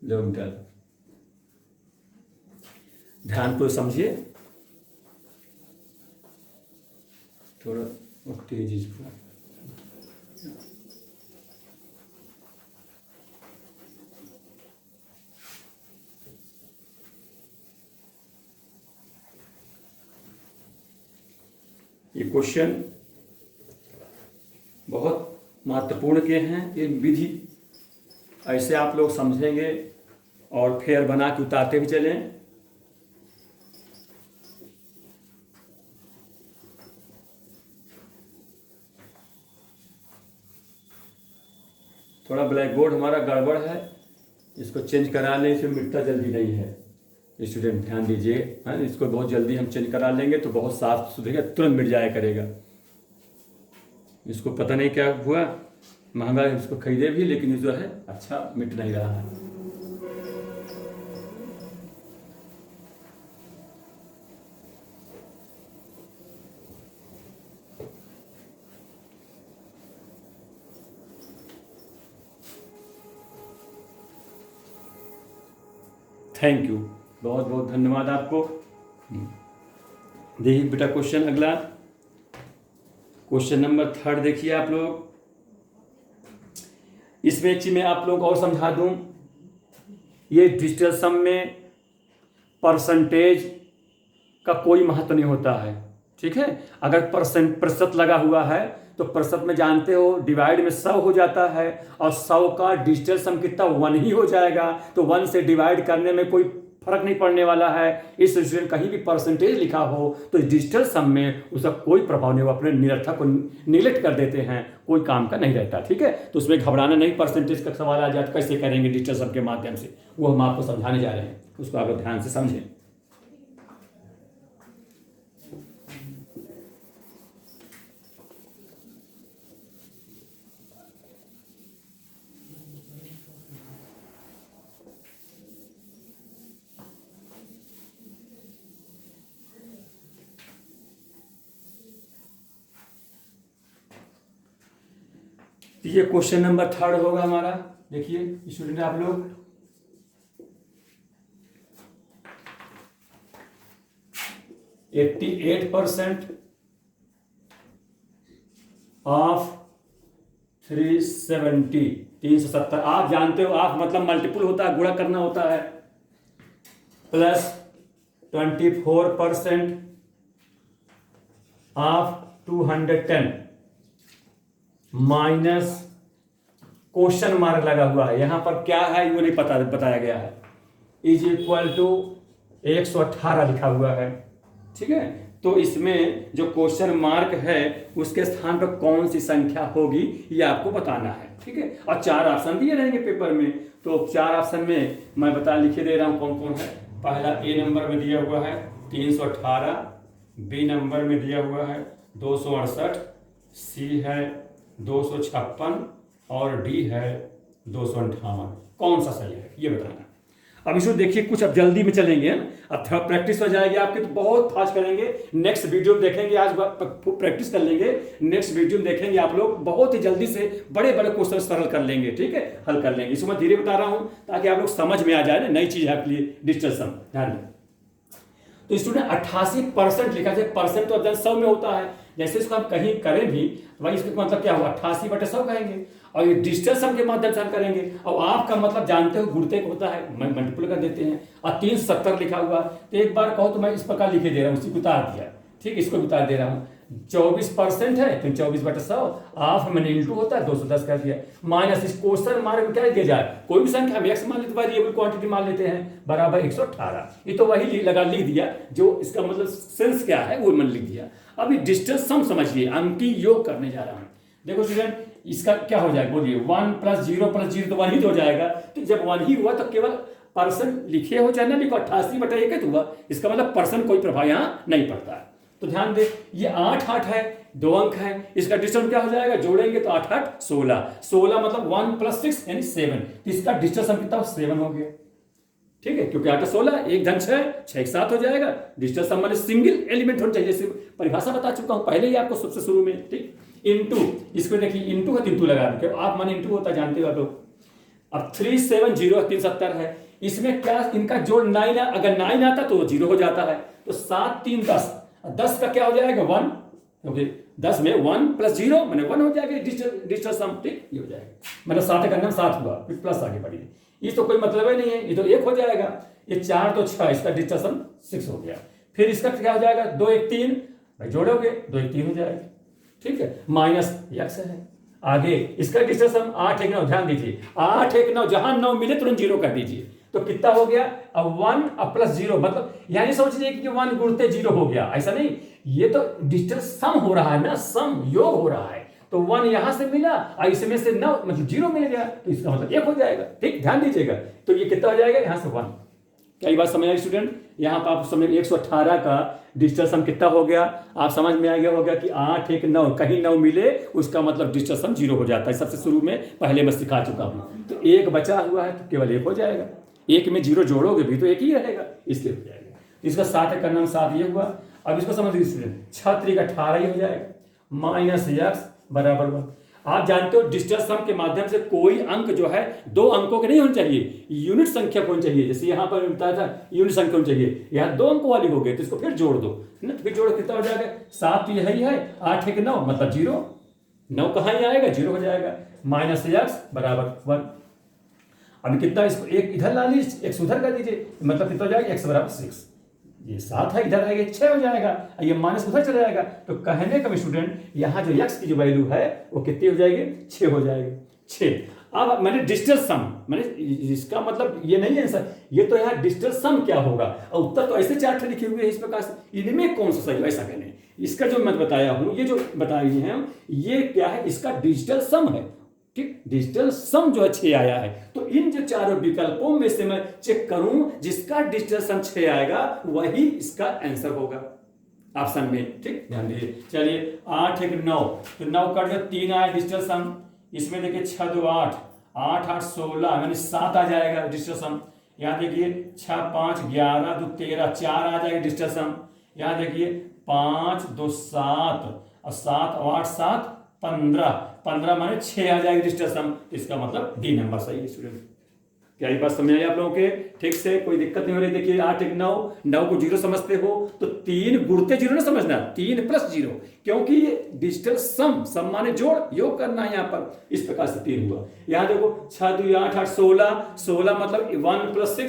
लो मिटा, ध्यान को समझिए, थोड़ा तेजी से। ये क्वेश्चन बहुत महत्वपूर्ण के हैं। ये विधि ऐसे आप लोग समझेंगे और फेर बना के उतारते भी चलें। थोड़ा ब्लैक बोर्ड हमारा गड़बड़ है, इसको चेंज करा लें, इसमें मिटता जल्दी नहीं है। स्टूडेंट ध्यान दीजिए, है, इसको बहुत जल्दी हम चेंज करा लेंगे तो बहुत साफ सुधरेगा, तुरंत मिट जाया करेगा। इसको पता नहीं क्या हुआ, महंगा इसको खरीदे भी, लेकिन ये जो है अच्छा मिट नहीं रहा है। थैंक यू, बहुत बहुत धन्यवाद आपको। देखिए बेटा क्वेश्चन अगला, क्वेश्चन नंबर 3 देखिए आप लोग। इसमें एक चीज़ मैं आप लोगों को और समझा दूं, ये डिजिटल सम में परसेंटेज का कोई महत्व नहीं होता है, ठीक है। अगर प्रतिशत लगा हुआ है तो प्रतिशत में जानते हो डिवाइड में 100 हो जाता है, और 100 का डिजिटल सम कितना 1 ही हो जाएगा, तो 1 से डिवाइड करने में कोई फर्क नहीं पड़ने वाला है। इस स्टूडेंट कहीं भी परसेंटेज लिखा हो तो डिजिटल सम में उसका कोई प्रभाव नहीं, वो अपने निरर्थक को निगलेक्ट कर देते हैं, कोई काम का नहीं रहता, ठीक है। तो उसमें घबराना नहीं, परसेंटेज का सवाल आ जाए तो कैसे करेंगे डिजिटल सम के माध्यम से, वो हम आपको समझाने जा रहे हैं, उसको आप ध्यान से समझें। तो ये क्वेश्चन नंबर 3 होगा हमारा। देखिए स्टूडेंट आप लोग, %88 ऑफ 370 आप जानते हो, आप मतलब मल्टीपल होता है, गुणा करना होता है, plus 24% of 210 minus question mark लगा हुआ है, यहां पर क्या है वो नहीं पता बताया गया है, इज इक्वल टू 118 लिखा हुआ है, ठीक है। तो इसमें जो क्वेश्चन मार्क है उसके स्थान पर कौन सी संख्या होगी ये आपको बताना है, ठीक है। और 4 ऑप्शन दिए रहेंगे पेपर में, तो 4 ऑप्शन में मैं लिखे दे रहा हूं कौन कौन है। पहला ए नंबर में दिया हुआ है 318, बी नंबर में दिया हुआ है 268, सी है 256 और डी है 258। कौन सा सही है ये बताना। अब इसको देखिए, कुछ अब जल्दी में चलेंगे, अब थोड़ा प्रैक्टिस हो जाएगी आपकी, तो बहुत फास्ट करेंगे। नेक्स्ट वीडियो में देखेंगे, आज प्रैक्टिस कर लेंगे, नेक्स्ट वीडियो में देखेंगे आप लोग बहुत ही जल्दी से बड़े बड़े क्वेश्चन सरल कर लेंगे, ठीक है, हल कर लेंगे। इसको मैं धीरे बता रहा हूं ताकि आप लोग समझ में आ जाए ना, नई चीज है आपके लिए डिजिटल सम। ध्यान दें, तो स्टूडेंट 88% लिखा जाए, परसेंट तो अब 100 में होता है, जैसे इसको हम कहीं करें भी तो भाई इसका मतलब क्या हुआ, 88/100 कहेंगे, और ये डिजिटल सम के माध्यम से हम करेंगे। और आपका मतलब जानते हो गुणते होता है, मल्टीपल कर देते हैं, और 370 लिखा हुआ, तो एक बार कहो तो मैं इस प्रकार लिखे दे रहा हूँ, उसी को उतार दिया, ठीक, इसको उतार दे रहा हूँ। 24% है तो 24/100 ऑफ मैंने इंटू होता है 210 कर दिया, माइनस इस क्वेश्चन मार्क में क्या दिया जाए, कोई भी संख्या हम एक्स मान लेते, वेरिएबल क्वांटिटी मान लेते हैं, बराबर 118। ये तो वही लिख दिया, जो इसका मतलब सेंस क्या है वो मैंने लिख दिया। अभी डिजिटल सम समझिए, अंकी योग करने जा रहा हूं। देखो स्टूडेंट, इसका क्या हो जाएगा बोलिए, 1 + 0 + 0 तो 1 ही तो हो जाएगा। तो जब 1 ही हुआ तो केवल परसेंट लिखे हो चाहे ना लिखो, 88/1 हुआ, इसका मतलब परसेंट कोई प्रभाव यहां नहीं पड़ता है। तो ध्यान दे, ये 8 है, 2 अंक है, इसका डिजिटल क्या हो जाएगा, जोड़ेंगे तो 8 8 16, 16 मतलब 1 + 6 यानी 7, तो इसका डिजिटल सम कितना 7 हो गया, ठीक है, क्योंकि 8 16, 1 धन 6, 6 एक 7 हो जाएगा। डिजिटल सम मतलब सिंगल एलिमेंट होना चाहिए, जैसे परिभाषा बता चुका हूं पहले ही आपको सबसे शुरू में, ठीक। इंटू, इसको देखिए इंटू है, इंटू लगा दो, आप मान इंटू होता जानते हो आप लोग। अब 370 370 है, इसमें क्या इनका जोड़ 9 है, अगर 9 आता तो 0 हो जाता है, तो 7 3 10, 10 का क्या हो जाएगा 1, क्योंकि 10 में 1 + 0 मैंने 1 हो जाएगा, डिजिटल सम, ठीक, ये हो जाएगा, मतलब 7 का नाम 7 हुआ, फिर प्लस आगे बढ़िए, ये तो कोई मतलब ही नहीं है, ये तो 1 हो जाएगा, ये 4 तो 6, इसका डिजिटल सम 6 हो गया। फिर इसका क्या हो जाएगा, 2 1 3, भाई जोड़ोगे 2 1 3 हो जाएगा, ठीक है, माइनस x है आगे, इसका डिजिटल सम 8 1 9, ध्यान दीजिए 8 1 9, जहां 9 मिले तुरंत 0 कर दीजिए, तो कितना हो गया, अब 1 अब प्लस 0, मतलब यानी समझ लीजिए कि 1 गुणते 0 हो गया, ऐसा नहीं, ये तो डिजिटल सम हो रहा है ना, सम योग हो रहा है, तो 1 यहां से मिला और इसमें से 9 मतलब 0 मिल गया, तो इसका मतलब 1 हो जाएगा, ठीक, ध्यान दीजिएगा। तो ये कितना हो जाएगा, यहां से 1। क्या ये बात समझ आई स्टूडेंट, यहां पर आप समझ 118 का डिजिटल सम कितना हो गया, आप समझ में आ गया होगा कि 8 1 9, कहीं 9 मिले उसका मतलब डिजिटल सम 0 हो जाता है, सबसे शुरू में पहले मैं सिखा चुका हूं। तो 1 बचा हुआ है तो केवल 1 हो जाएगा, 1 में 0 जोड़ोगे भी तो 1 ही रहेगा, इसलिए हो जाएगा। इसका 7 का नाम 7 ये हुआ। अब इसको समझ लीजिए स्टूडेंट, 6 3 18 ही हो जाएगा, माइनस x बराबर 1। आप जानते हो डिजिटल सम के माध्यम से कोई अंक जो है 2 अंकों के नहीं होने चाहिए, यूनिट संख्या होनी चाहिए, जैसे यहां पर बताया था यूनिट संख्या होनी चाहिए, यहां 2 अंकों वाली हो गई, तो इसको फिर जोड़ दो ना, फिर जोड़ो कितना हो जाएगा, 7 तो यही है, 8 1 9 मतलब 0, 9 कहाँ ही आएगा, 0 हो जाएगा। माइनस एक्स बराबर 1। अभी कितना, इसको एक इधर ला लीजिए, एक्स उधर कर दीजिए, मतलब कितना हो जाएगा, एक्स बराबर 6। ये 7 है, इधर आएगा 6 हो जाएगा, ये माइनस उधर चला जाएगा। तो कहने का स्टूडेंट, यहाँ जो एक्स की जो वैल्यू है वो कितनी हो जाएगी, 6 हो जाएगी, 6। अब मैंने डिजिटल सम, मैंने इसका मतलब ये नहीं है सर, ये तो यहाँ डिजिटल सम क्या होगा, और उत्तर तो ऐसे चार्ट लिखे हुए हैं इस प्रकार से, इनमें कौन सा सही, ऐसा कहने। इसका जो मैं बताया हूँ, ये जो बताई है ये क्या है, इसका डिजिटल सम है, ठीक। डिजिटल सम जो है 6 आया है, तो इन जो चारों विकल्पों में से मैं चेक करूं जिसका डिजिटल सम 6 आएगा वही इसका आंसर होगा ऑप्शन में, ठीक, ध्यान दीजिए। चलिए 8 1 9, तो 9 कट गया, 3 आया डिजिटल सम। इसमें देखिए 6 2 8, 8 8 16 यानी 7 आ जाएगा डिजिटल सम। यहाँ देखिए 6 5 11 2 13, 4 आ जाएगा डिजिटल सम। यहाँ देखिए 5 2 7 और 7 8 7 15, 15 माने 6 आ जाएगी डिजिटल सम। इसका मतलब डी नंबर सही है स्टूडेंट। क्या ये बात समझ आई आप लोगों के, ठीक से, कोई दिक्कत नहीं हो रही। देखिए 8 1 9, 9 को 0 समझते हो तो 3 गुणते 0 ना समझना, 3 प्लस 0, क्योंकि ये डिजिटल सम, सम माने जोड़, योग करना है यहाँ पर। इस प्रकार से 3 हुआ। यहाँ देखो 6 2 8 8 16, 16 मतलब 1 प्लस 6,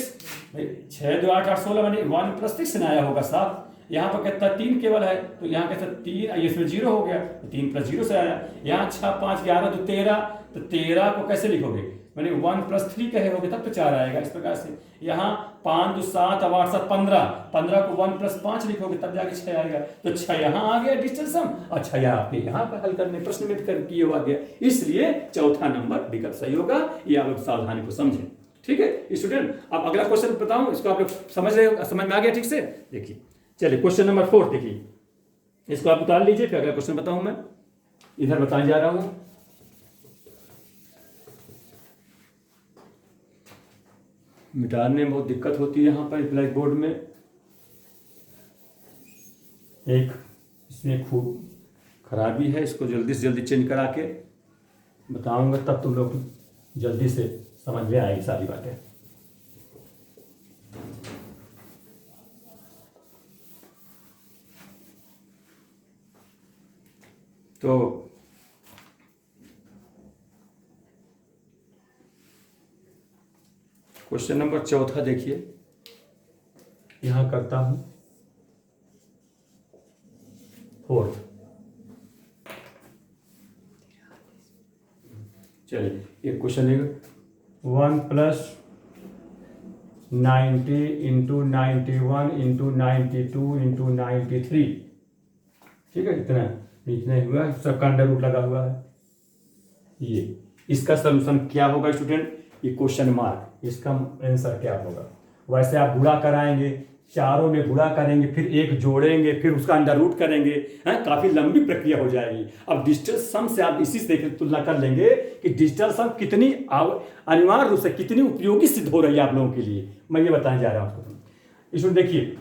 6 2 8 8 16 माने 1 प्लस 6 ना आया होगा 7। यहाँ पर कितना, 3 केवल है, तो यहाँ कैसे 3, इसमें 0 हो गया, तो 3 प्लस 0 से आया। यहाँ 6 5 11 तो 13, तो 13 को कैसे लिखोगे, मैंने 1 प्लस 3 कहे होगे तब तो 4 आएगा, इस प्रकार से। यहाँ 5 2 7 और 8 7 15, 15 को 1 प्लस 5 लिखोगे तब जाके 6 आएगा, तो 6 यहाँ आ गया डिजिटल सम, और 6 आपने यहाँ पर हल करने प्रश्न में किए हुआ गया, इसलिए चौथा नंबर विकल्प सही होगा। ये आप लोग सावधानी को समझें, ठीक है स्टूडेंट। अब अगला क्वेश्चन बताऊं, इसको आप लोग समझ रहे हो, समझ में आ गया ठीक से। देखिए चलिए क्वेश्चन नंबर 4 देखिए, इसको आप उतार लीजिए, फिर अगला क्वेश्चन बताऊं मैं, इधर बताने जा रहा हूं। मिटाने में बहुत दिक्कत होती है यहाँ पर ब्लैक बोर्ड में, एक इसमें खूब खराबी है, इसको जल्दी से जल्दी चेंज करा के बताऊंगा, तब तुम लोग जल्दी से समझ में आएगी सारी बातें। तो क्वेश्चन नंबर 4 देखिए, यहां करता हूं 4। चलिए एक क्वेश्चन है, 1 प्लस 90 इंटू 91 इंटू 92 इंटू 93, ठीक है, इतना हुआ, सबका अंडर रूट लगा हुआ है। ये इसका सॉल्यूशन क्या होगा स्टूडेंट, ये क्वेश्चन मार्क, इसका आंसर क्या होगा। वैसे आप गुणा कराएंगे, चारों में गुणा करेंगे, फिर एक जोड़ेंगे, फिर उसका अंडर रूट करेंगे, हैं, काफी लंबी प्रक्रिया हो जाएगी। अब डिजिटल सम से आप इसी से तुलना कर लेंगे कि डिजिटल सम कितनी अनिवार्य रूप से कितनी उपयोगी सिद्ध हो रही है आप लोगों के लिए, मैं ये बताने जा रहा हूँ आपको। इसमें देखिए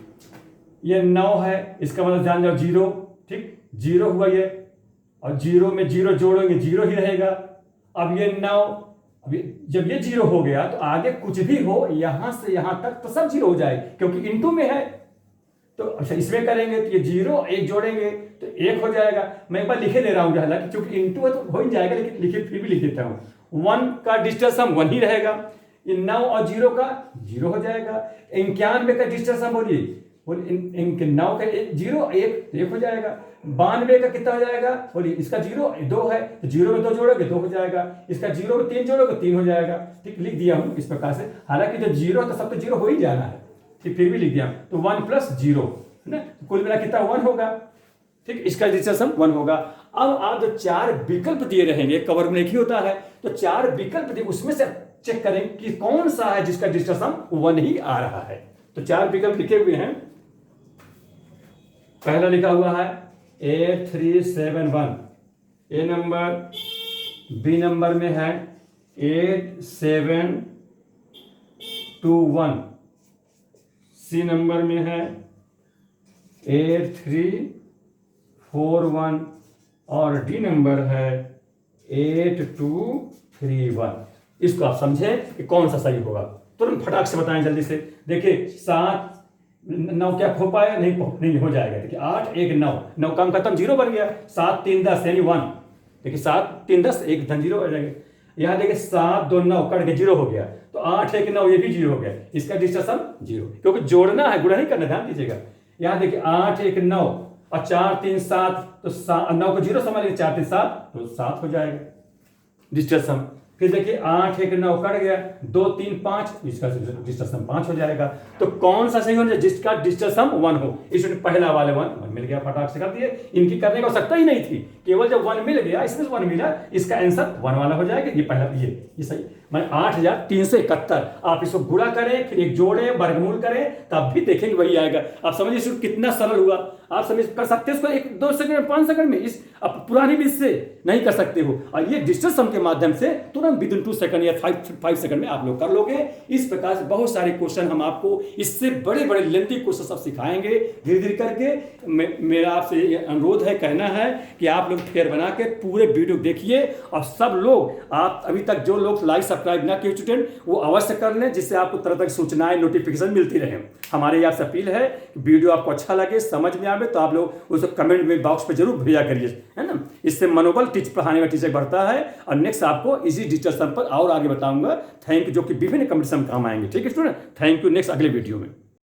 ये 9 है, इसका मतलब जान जाओ 0, ठीक, 0 हुआ ये, और 0 में 0 जोड़ेंगे 0 ही रहेगा। अब ये 9, अभी जब ये 0 हो गया तो आगे कुछ भी हो यहां से यहां तक तो सब 0 हो जाए, क्योंकि इनटू में है। तो अच्छा इसमें करेंगे तो ये 0 1 जोड़ेंगे तो 1 हो जाएगा। मैं एक बार लिखे दे रहा हूं, हालांकि क्योंकि इनटू है तो हो ही जाएगा, लेकिन लिखे फिर भी लिख देता हूं। 1 का डिजिटल सम 1 ही रहेगा, 9 और 0 का 0 हो जाएगा। 91 का डिजिटल सम बोलिए, इनके 9 का 0 1 हो जाएगा। 92 का कितना हो जाएगा, बोलिए, इसका 0 2 है, तो 0 में 2 जोड़ोगे 2 हो जाएगा। इसका 0 में 3 जोड़ोगे 3 हो जाएगा, ठीक, लिख दिया हूं इस प्रकार से। हालांकि जो 0 है तो सब तो 0 हो ही जाना है, ठीक, फिर भी लिख दिया। तो 1 प्लस 0 है ना, तो कुल मिला कितना 1 होगा, ठीक, इसका डिजिटल सम 1 होगा। अब आप जो 4 विकल्प दिए रहेंगे, कवर में एक ही होता है, तो 4 विकल्प दिए, उसमें से चेक करें कि कौन सा है जिसका डिजिटल सम 1 ही आ रहा है। तो 4 विकल्प लिखे हुए हैं। पहला लिखा हुआ है 8371, ए नंबर, बी नंबर में है 8721, सी नंबर में है 8341 और डी नंबर है 8231। इसको आप समझें कि कौन सा सही होगा, तुरंत फटाक से बताएं जल्दी से। देखिए 7 9 क्या खो पाया, नहीं हो जाएगा। देखिए 8 1 9, 9 काम खत्म, 0 बन गया। 7 3 10 यानी 1, देखिए 7 3 10 1 धन 0 हो जाएगा। यहाँ देखिए 7 2 9 कट के 0 हो गया, तो 8 1 9 ये भी 0 हो गया, इसका डिस्टेंस सम 0, क्योंकि जोड़ना है, गुणा नहीं करना, ध्यान दीजिएगा। यहाँ देखिए 8 1 9 और 4 3 7, तो 9 को 0 समझ लीजिए, 4 3 7 तो 7 हो जाएगा डिस्टेंस सम। फिर देखिए 8 1 9 कट गया, 2 3 5, इसका डिस्टेंस सम 5 हो जाएगा। तो कौन सा सही होना चाहिए? जिसका डिस्टेंस सम 1 हो। इसमें पहला वाले 1 मिल गया, फटाक से कर दिए। इनकी करने की आवश्यकता ही नहीं थी, केवल जब 1 मिल गया, इसमें 1 मिला, इसका आंसर 1 वाला हो जाएगा। ये पहला ये सही, मैं 8371। आप इसको गुणा करें, फिर एक जोड़ें, वर्गमूल करें, तब भी देखेंगे वही आएगा। आप समझिए इसको कितना सरल हुआ। आप समझ कर सकते हैं इसको 1 2 सेकंड में, 5 सेकंड में। इस अब पुरानी विधि से नहीं कर सकते हो, और ये डिस्टेंस सम के माध्यम से तुरंत विदिन 2 सेकंड या 5 सेकंड में आप लोग कर लोगे। इस प्रकार से बहुत सारे क्वेश्चन हम आपको, इससे बड़े बड़े लेंथी क्वेश्चन सब सिखाएंगे धीरे धीरे करके। मेरा आपसे ये अनुरोध है, कहना है कि आप लोग फेयर बना के पूरे वीडियो देखिए, और सब लोग, आप अभी तक जो लोग लाइक सब्सक्राइब ना किए स्टूडेंट, वो अवश्य कर लें, जिससे आपको तरह तरह की सूचनाएं, नोटिफिकेशन मिलती रहे। हमारे आपसे अपील है कि वीडियो आपको अच्छा लगे, समझ में आवे, तो आप लोग उसको कमेंट में बॉक्स पे जरूर भेजा करिए, है ना। इससे मनोबल पढ़ाने का टीचर बढ़ता है, और नेक्स्ट आपको इसी डिजिटल सम पर और आगे बताऊंगा, थैंक यू, जो कि विभिन्न कंपटीशन में काम आएंगे। ठीक है स्टूडेंट, थैंक यू। नेक्स्ट अगले वीडियो में।